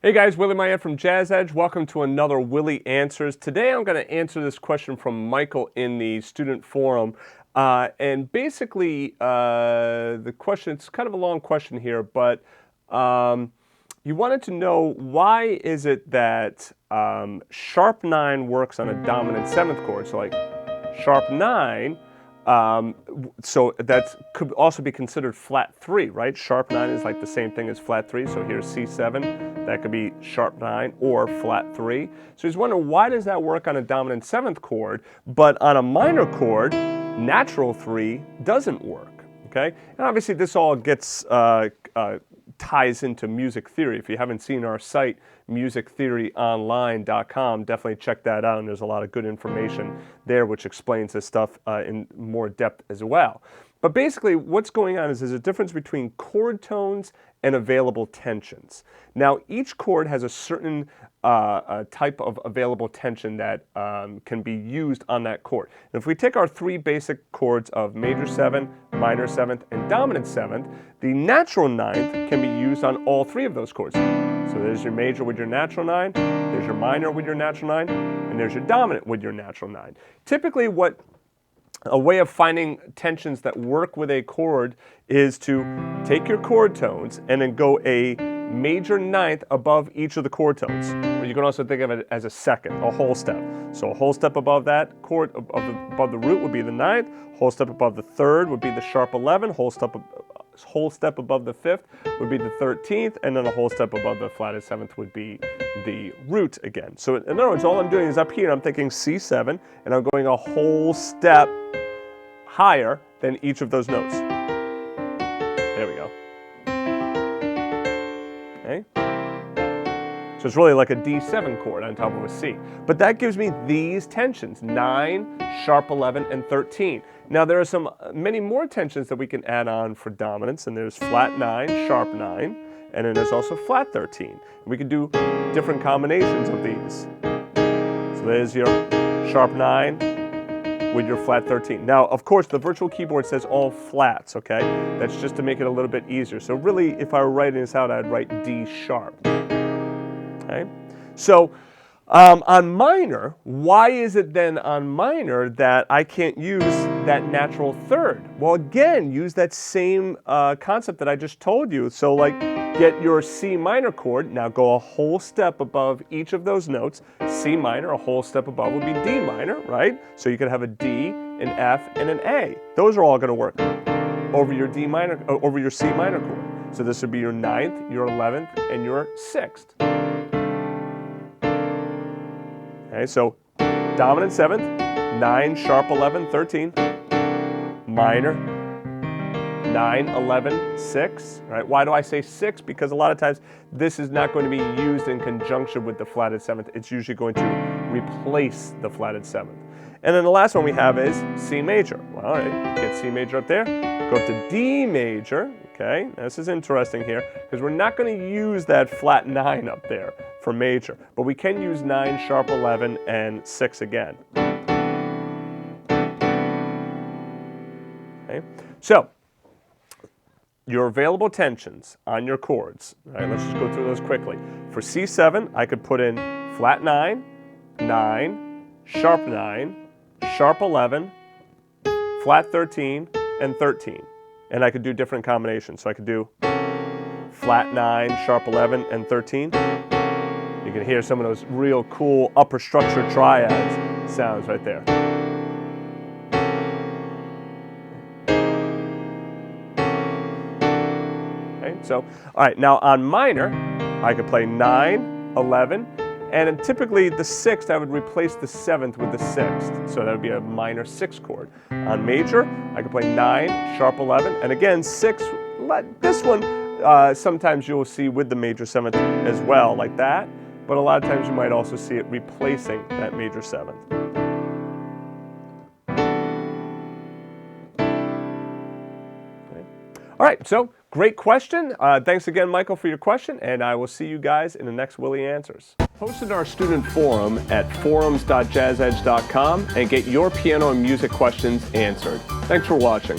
Hey guys, Willie Maya from Jazz Edge. Welcome to another Willie Answers. Today I'm going to answer this question from Michael in the student forum. And basically, the question, it's kind of a long question here, but you wanted to know why is it that sharp 9 works on a dominant 7th chord? So like sharp 9, so that could also be considered flat 3, right? Sharp 9 is like the same thing as flat 3, so here's C7, that could be sharp 9 or flat 3. So he's wondering, why does that work on a dominant 7th chord, but on a minor chord, natural 3 doesn't work, okay? And obviously this all gets ties into music theory. If you haven't seen our site, musictheoryonline.com, definitely check that out, and there's a lot of good information there which explains this stuff in more depth as well. But basically what's going on is there's a difference between chord tones and available tensions. Now each chord has a certain type of available tension that can be used on that chord. And if we take our three basic chords of major 7, minor 7th, and dominant 7th, the natural 9th can be used on all three of those chords. So there's your major with your natural 9, there's your minor with your natural 9, and there's your dominant with your natural 9. Typically a way of finding tensions that work with a chord is to take your chord tones and then go a major 9th above each of the chord tones. Or you can also think of it as a second, a whole step. So a whole step above that chord, above the root would be the 9th, whole step above the 3rd would be the sharp 11, whole step above the 5th would be the 13th, and then a whole step above the flatted 7th would be the root again. So in other words, all I'm doing is up here, I'm thinking C7, and I'm going a whole step higher than each of those notes. There we go. Okay? So it's really like a D7 chord on top of a C. But that gives me these tensions, 9, sharp 11, and 13. Now there are many more tensions that we can add on for dominance, and there's flat 9, sharp 9, and then there's also flat 13. And we can do different combinations of these. So there's your sharp 9 with your flat 13. Now, of course, the virtual keyboard says all flats, okay? That's just to make it a little bit easier. So really, if I were writing this out, I'd write D sharp. Okay? So on minor, why is it then on minor that I can't use that natural 3rd? Well, again, use that same concept that I just told you. So like, get your C minor chord, now go a whole step above each of those notes. C minor, a whole step above would be D minor, right? So you could have a D, an F, and an A. Those are all going to work over your D minor, over your C minor chord. So this would be your 9th, your 11th, and your 6th. Okay, so dominant 7th, 9, sharp 11, 13, minor, 9, 11, 6, right? Why do I say 6? Because a lot of times this is not going to be used in conjunction with the flatted 7th. It's usually going to replace the flatted 7th. And then the last one we have is C major. Well, all right, get C major up there, go up to D major, okay? Now, this is interesting here because we're not going to use that flat 9 up there for major, but we can use 9, sharp 11, and 6 again. Okay, so your available tensions on your chords. All right, let's just go through those quickly. For C7, I could put in flat 9, 9, sharp 9, sharp 11, flat 13, and 13. And I could do different combinations. So I could do flat 9, sharp 11, and 13. You can hear some of those real cool upper structure triads sounds right there. So, all right, now on minor, I could play 9, 11, and then typically the 6th, I would replace the 7th with the 6th. So that would be a minor 6 chord. On major, I could play 9, sharp 11, and again, 6, this one, sometimes you'll see with the major 7th as well, like that, but a lot of times you might also see it replacing that major 7th. All right, so great question. Thanks again, Michael, for your question, and I will see you guys in the next Willie Answers. Post in our student forum at forums.jazzedge.com and get your piano and music questions answered. Thanks for watching.